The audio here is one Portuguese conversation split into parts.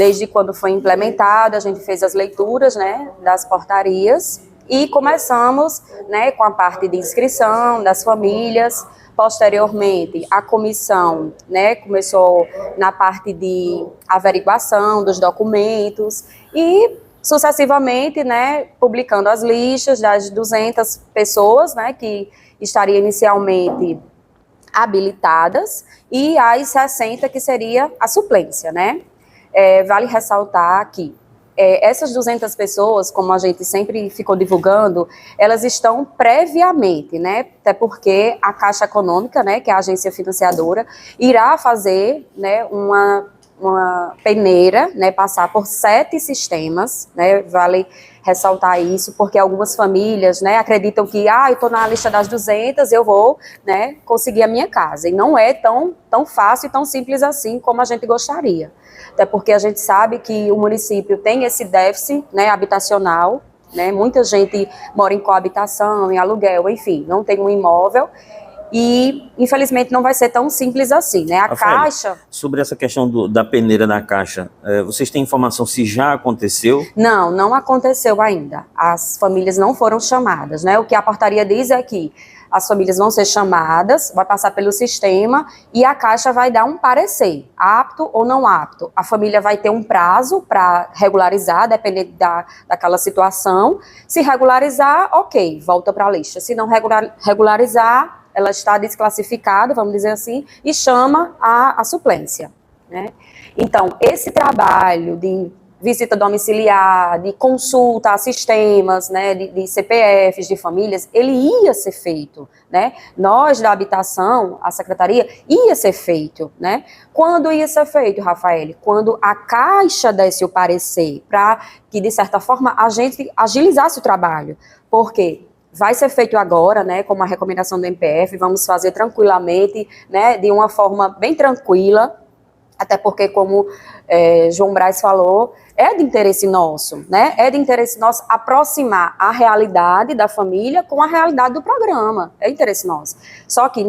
desde quando foi implementado, a gente fez as leituras, né, das portarias e começamos, né, com a parte de inscrição das famílias. Posteriormente, a comissão, né, começou na parte de averiguação dos documentos e, sucessivamente, né, publicando as listas das 200 pessoas, né, que estariam inicialmente habilitadas e as 60 que seria a suplência, né? Vale ressaltar que essas 200 pessoas, como a gente sempre ficou divulgando, elas estão previamente, né, até porque a Caixa Econômica, né, que é a agência financiadora, irá fazer, né, uma peneira, né, passar por 7 sistemas, né, vale ressaltar isso, porque algumas famílias, né, acreditam que, eu estou na lista das 200, eu vou, né, conseguir a minha casa, e não é tão fácil e tão simples assim como a gente gostaria, até porque a gente sabe que o município tem esse déficit, né, habitacional, né, muita gente mora em coabitação, em aluguel, enfim, não tem um imóvel, e, infelizmente, não vai ser tão simples assim, né? Rafael, Caixa... Sobre essa questão da peneira da Caixa, vocês têm informação se já aconteceu? Não aconteceu ainda. As famílias não foram chamadas, né? O que a portaria diz é que as famílias vão ser chamadas, vai passar pelo sistema e a Caixa vai dar um parecer, apto ou não apto. A família vai ter um prazo para regularizar, dependendo daquela situação. Se regularizar, ok, volta para a lista. Se não regularizar, ela está desclassificada, vamos dizer assim, e chama a suplência, né? Então, esse trabalho de visita domiciliar, de consulta a sistemas, né, de CPFs, de famílias, ele ia ser feito, né? Nós, da habitação, a secretaria, ia ser feito, né? Quando ia ser feito, Rafael? Quando a Caixa desse o parecer, para que, de certa forma, a gente agilizasse o trabalho. Por quê? Vai ser feito agora, né, como a recomendação do MPF, vamos fazer tranquilamente, né, de uma forma bem tranquila, até porque, como João Braz falou, é de interesse nosso, né, é de interesse nosso aproximar a realidade da família com a realidade do programa, é interesse nosso. Só que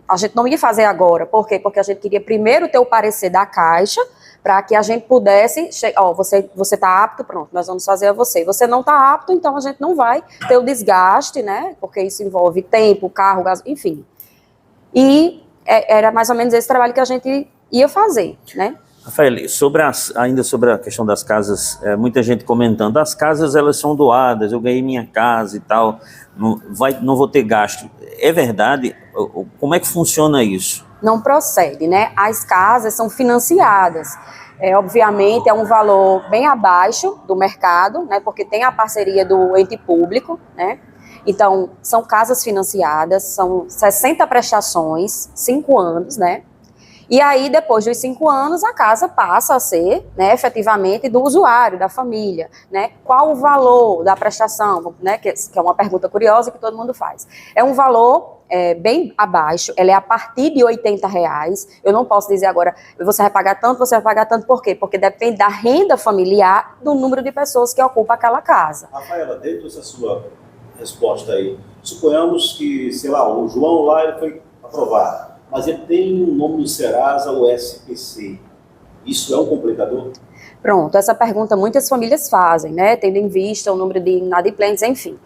a gente não ia fazer agora, por quê? Porque a gente queria primeiro ter o parecer da Caixa, para que a gente pudesse, você está apto, pronto, nós vamos fazer a você. Você não está apto, então a gente não vai ter o desgaste, né, porque isso envolve tempo, carro, gás, enfim. E era mais ou menos esse trabalho que a gente ia fazer, né. Rafael, ainda sobre a questão das casas, muita gente comentando, as casas elas são doadas, eu ganhei minha casa e tal, não vou ter gasto. É verdade? Como é que funciona isso? Não procede, né? As casas são financiadas. Obviamente, é um valor bem abaixo do mercado, né? Porque tem a parceria do ente público, né? Então, são casas financiadas, são 60 prestações, 5 anos, né? E aí, depois dos 5 anos, a casa passa a ser, né, efetivamente, do usuário, da família, né? Qual o valor da prestação, né? Que é uma pergunta curiosa que todo mundo faz. É um valor bem abaixo, ela é a partir de R$80. Eu não posso dizer agora, você vai pagar tanto, por quê? Porque depende da renda familiar, do número de pessoas que ocupam aquela casa. Rafaela, dentro dessa sua resposta aí, suponhamos que, sei lá, o João lá ele foi aprovado, mas ele tem um nome no Serasa, o SPC. Isso é um complicador? Pronto, essa pergunta muitas famílias fazem, né, tendo em vista o número de inadimplentes, enfim.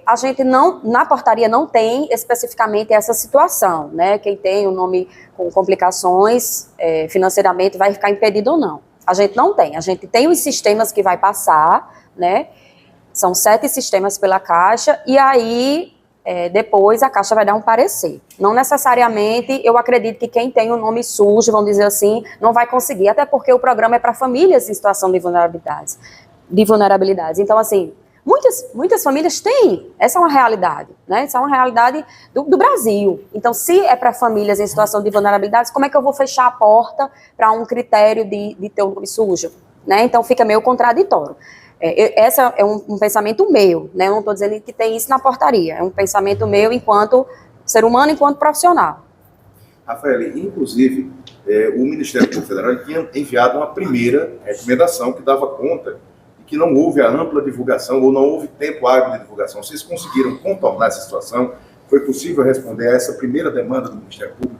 A gente na portaria não tem especificamente essa situação, né, quem tem um nome com complicações financeiramente vai ficar impedido ou não. A gente não tem, a gente tem os sistemas que vai passar, né, são 7 sistemas pela Caixa, e aí depois a Caixa vai dar um parecer. Não necessariamente, eu acredito que quem tem o nome sujo, vamos dizer assim, não vai conseguir, até porque o programa é para famílias em situação de vulnerabilidades. Então, assim, muitas famílias têm, essa é uma realidade, né? Essa é uma realidade do Brasil. Então, se é para famílias em situação de vulnerabilidades, como é que eu vou fechar a porta para um critério de ter o nome sujo? Né? Então, fica meio contraditório. Esse é um pensamento meu, né? Eu não estou dizendo que tem isso na portaria, é um pensamento meu enquanto ser humano, enquanto profissional. Rafael, inclusive, o Ministério Público Federal tinha enviado uma primeira recomendação que dava conta de que não houve a ampla divulgação ou não houve tempo hábil de divulgação. Vocês conseguiram contornar essa situação? Foi possível responder a essa primeira demanda do Ministério Público?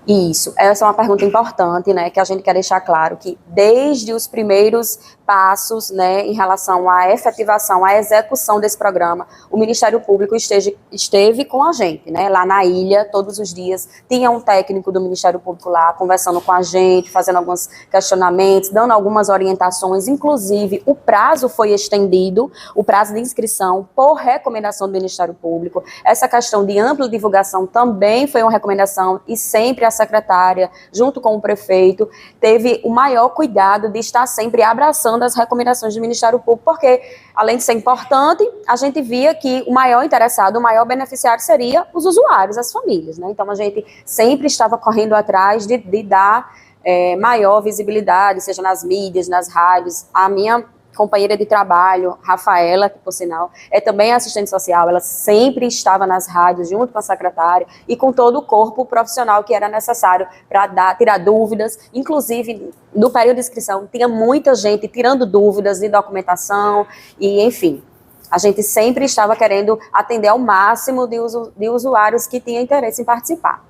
Isso, essa é uma pergunta importante, né, que a gente quer deixar claro que desde os primeiros passos, né, em relação à efetivação, à execução desse programa, o Ministério Público esteve com a gente, né, lá na ilha, todos os dias, tinha um técnico do Ministério Público lá, conversando com a gente, fazendo alguns questionamentos, dando algumas orientações, inclusive o prazo foi estendido, o prazo de inscrição por recomendação do Ministério Público, essa questão de ampla divulgação também foi uma recomendação e sempre a secretária, junto com o prefeito, teve o maior cuidado de estar sempre abraçando as recomendações do Ministério Público, porque, além de ser importante, a gente via que o maior interessado, o maior beneficiário seria os usuários, as famílias, né? Então, a gente sempre estava correndo atrás de dar maior visibilidade, seja nas mídias, nas rádios. A minha companheira de trabalho, Rafaela, que por sinal é também assistente social, ela sempre estava nas rádios junto com a secretária e com todo o corpo profissional que era necessário para tirar dúvidas, inclusive no período de inscrição tinha muita gente tirando dúvidas de documentação e enfim, a gente sempre estava querendo atender ao máximo de usuários que tinham interesse em participar.